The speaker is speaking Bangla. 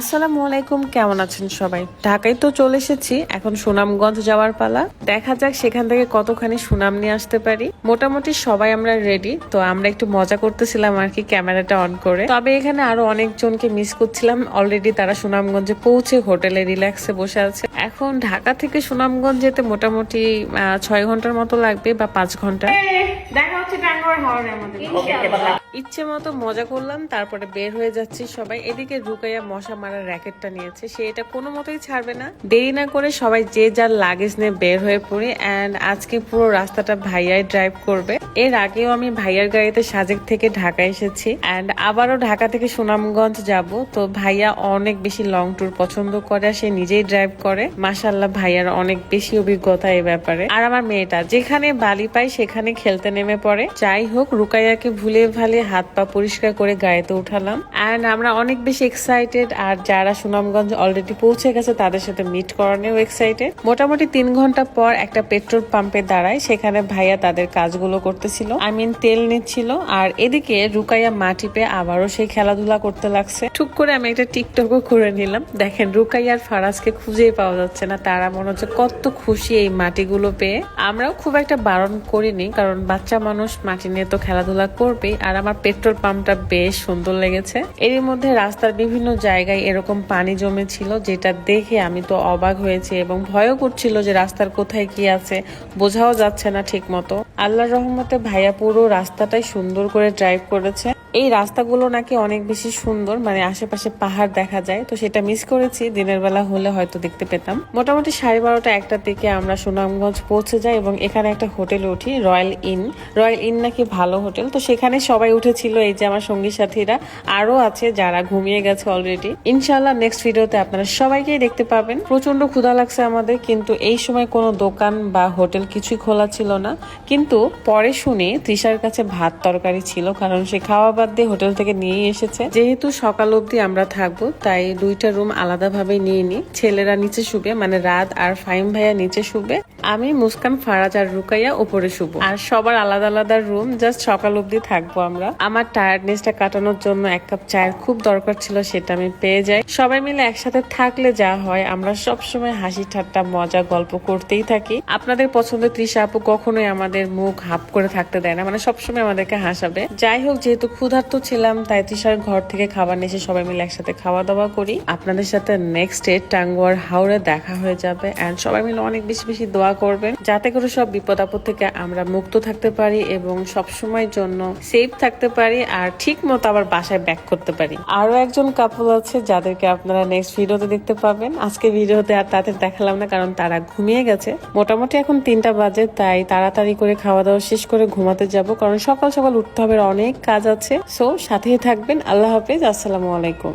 আসসালামু আলাইকুম, কেমন আছেন সবাই? ঢাকায় তো চলে এসেছি, এখন সুনামগঞ্জ যাওয়ার পালা। দেখা যাক সেখান থেকে কতখানি সুনাম নিয়ে আসতে পারি। মোটামুটি সবাই আমরা রেডি, তো আমরা একটু মজা করতেছিলাম আর কি ক্যামেরাটা অন করে। তবে এখানে আরো অনেকজনকে মিস করছিলাম, অলরেডি তারা সুনামগঞ্জে পৌঁছে হোটেলে রিল্যাক্সে বসে আছে। এখন ঢাকা থেকে সুনামগঞ্জ যেতে মোটামুটি 6 ঘন্টার মতো লাগবে বা 5 ঘন্টা। দেখা হচ্ছে টাঙ্গুয়ার হাওরে আমাদের। ইচ্ছে মতো মজা করলাম, তারপরে বের হয়ে যাচ্ছি সবাই। এদিকে রুকাইয়া মশা মারার র্যাকেটটা নিয়েছে, সে এটা কোনো মতেই ছাড়বে না। দেরি না করে সবাই যে যার লাগেজ নিয়ে বের হয়ে পড়ি। অ্যান্ড আজকে পুরো রাস্তাটা ভাইয়াই ড্রাইভ করবে। এর আগেও আমি ভাইয়ার গাড়িতে সাজেক থেকে ঢাকা এসেছি, অ্যান্ড আবারও ঢাকা থেকে সুনামগঞ্জ যাব। তো ভাইয়া অনেক বেশি লং ট্যুর পছন্দ করে, সে নিজেই ড্রাইভ করে। মাশাআল্লাহ, ভাইয়ার অনেক বেশি অভিজ্ঞতা এই ব্যাপারে। আর আমার মেয়েটা যেখানে বালি পায় সেখানে খেলতে নেমে পড়ে। যাই হোক, রুকাইয়াকে ভুলে ভালে হাত পা পরিষ্কার করে গাড়িতে উঠালাম। অ্যান্ড আমরা অনেক বেশি এক্সাইটেড, আর যারা সুনামগঞ্জ অলরেডি পৌঁছে গেছে তাদের সাথে মিট করানোও এক্সাইটেড। মোটামুটি 3 ঘন্টা পর একটা পেট্রোল পাম্পে দাঁড়ায়, সেখানে ভাইয়া তাদের কাজগুলো করতেছিল, তেল নিচ্ছিল। আর এদিকে রুকাইয়া মাটি পেয়ে আবারও সেই খেলাধুলা করতে লাগছে। টুক করে আমি একটা টিকটকও করে নিলাম। দেখেন, রুকাইয়া আর ফারাজকে খুঁজেই পাওয়া যাচ্ছে না, তারা মনে হচ্ছে কত খুশি এই মাটিগুলো পেয়ে। আমরাও খুব একটা বারণ করিনি, কারণ বাচ্চা মানুষ মাটি নিয়ে তো খেলাধুলা করবেই। আর আমার পেট্রোল পাম্পটা বেশ সুন্দর লেগেছে। এর মধ্যে রাস্তার বিভিন্ন জায়গায় এরকম পানি জমেছিল, যেটা দেখে আমি তো অবাক হয়েছি এবং ভয়ও করছিল যে রাস্তার কোথায় কি আছে, বোঝাও যাচ্ছে না ঠিক মতো। আল্লাহর রহমতে ভাইয়া পুরো রাস্তাটাই সুন্দর করে ড্রাইভ করেছে। এই রাস্তাগুলো নাকি অনেক বেশি সুন্দর, মানে আশেপাশে পাহাড় দেখা যায়, তো সেটা মিস করেছি। দিনের বেলা হলে হয়তো দেখতে পেতাম। মোটামুটি 12:30 1টার দিকে আমরা সুনামগঞ্জ পৌঁছে যাই এবং এখানে একটা হোটেলে উঠি, রয়্যাল ইন নাকি ভালো হোটেল। তো সেখানে সবাই উঠেছিল, এই যে আমার সঙ্গী সাথীরা, আরো আছে যারা ঘুমিয়ে গেছে অলরেডি। ইনশাল্লাহ নেক্সট ভিডিওতে আপনারা সবাইকেই দেখতে পাবেন। প্রচন্ড ক্ষুধা লাগছে আমাদের, কিন্তু এই সময় কোনো দোকান বা হোটেল কিছুই খোলা ছিল না। কিন্তু পরে শুনি তৃষার কাছে ভাত তরকারি ছিল, কারণ সে খাওয়া বাদ দিয়ে হোটেল থেকে নিয়ে এসেছে। যেহেতু সকাল অবধি আমরা থাকবো, তাই 2টা রুম আলাদা ভাবে নিয়ে নি। ছেলেরা নিচে শুবে, মানে রাত আর ফাইম ভাইয়া নিচে শুবে, আমি মুস্কান ফারাজ আর রুকাইয়া উপরে শুব। আর সবার আলাদা আলাদা রুম, জাস্ট সকাল অবধি থাকবো আমরা। আমার টায়ার্ডনেসটা কাটানোর জন্য 1 কাপ চায়ের খুব দরকার ছিল, সেটা আমি পেয়ে যাই। সবাই মিলে একসাথে থাকলে যা হয়, আমরা সবসময় হাসি ঠাট্টা মজা গল্প করতেই থাকি। আপনাদের পছন্দের তৃষা আপু কখনোই আমাদের মুখ হাপ করে থাকতে দেয় না, মানে সবসময় আমাদেরকে হাসাবে। যাই হোক, যেহেতু ক্ষুধার্ত ছিলাম, তাই তৃষার ঘর থেকে খাবার নিয়ে এসে সবাই মিলে একসাথে খাওয়া দাওয়া করি। আপনাদের সাথে নেক্সট ডে টাঙ্গুয়ার হাওরে দেখা হয়ে যাবে। এন্ড সবাই মিলে অনেক বেশি বেশি দোয়া করবেন, যাতে করে সব বিপদ আপদ থেকে আমরা মুক্ত থাকতে পারি এবং সবসময়ের জন্য সেফ থাকতে পারি, আর ঠিক মতো আবার বাসায় ব্যাক করতে পারি। আরো একজন কাপল আছে যাদেরকে আপনারা নেক্সট ভিডিওতে দেখতে পাবেন। আজকে ভিডিওতে আর তাদের দেখালাম না, কারণ তারা ঘুমিয়ে গেছে। মোটামুটি এখন 3টা বাজে, তাই তাড়াতাড়ি করে খাওয়া দাওয়া শেষ করে ঘুমাতে যাব, কারণ সকাল সকাল উঠতে হবে, অনেক কাজ আছে। সো সাথেই থাকবেন। আল্লাহ হাফেজ, আসসালামু আলাইকুম।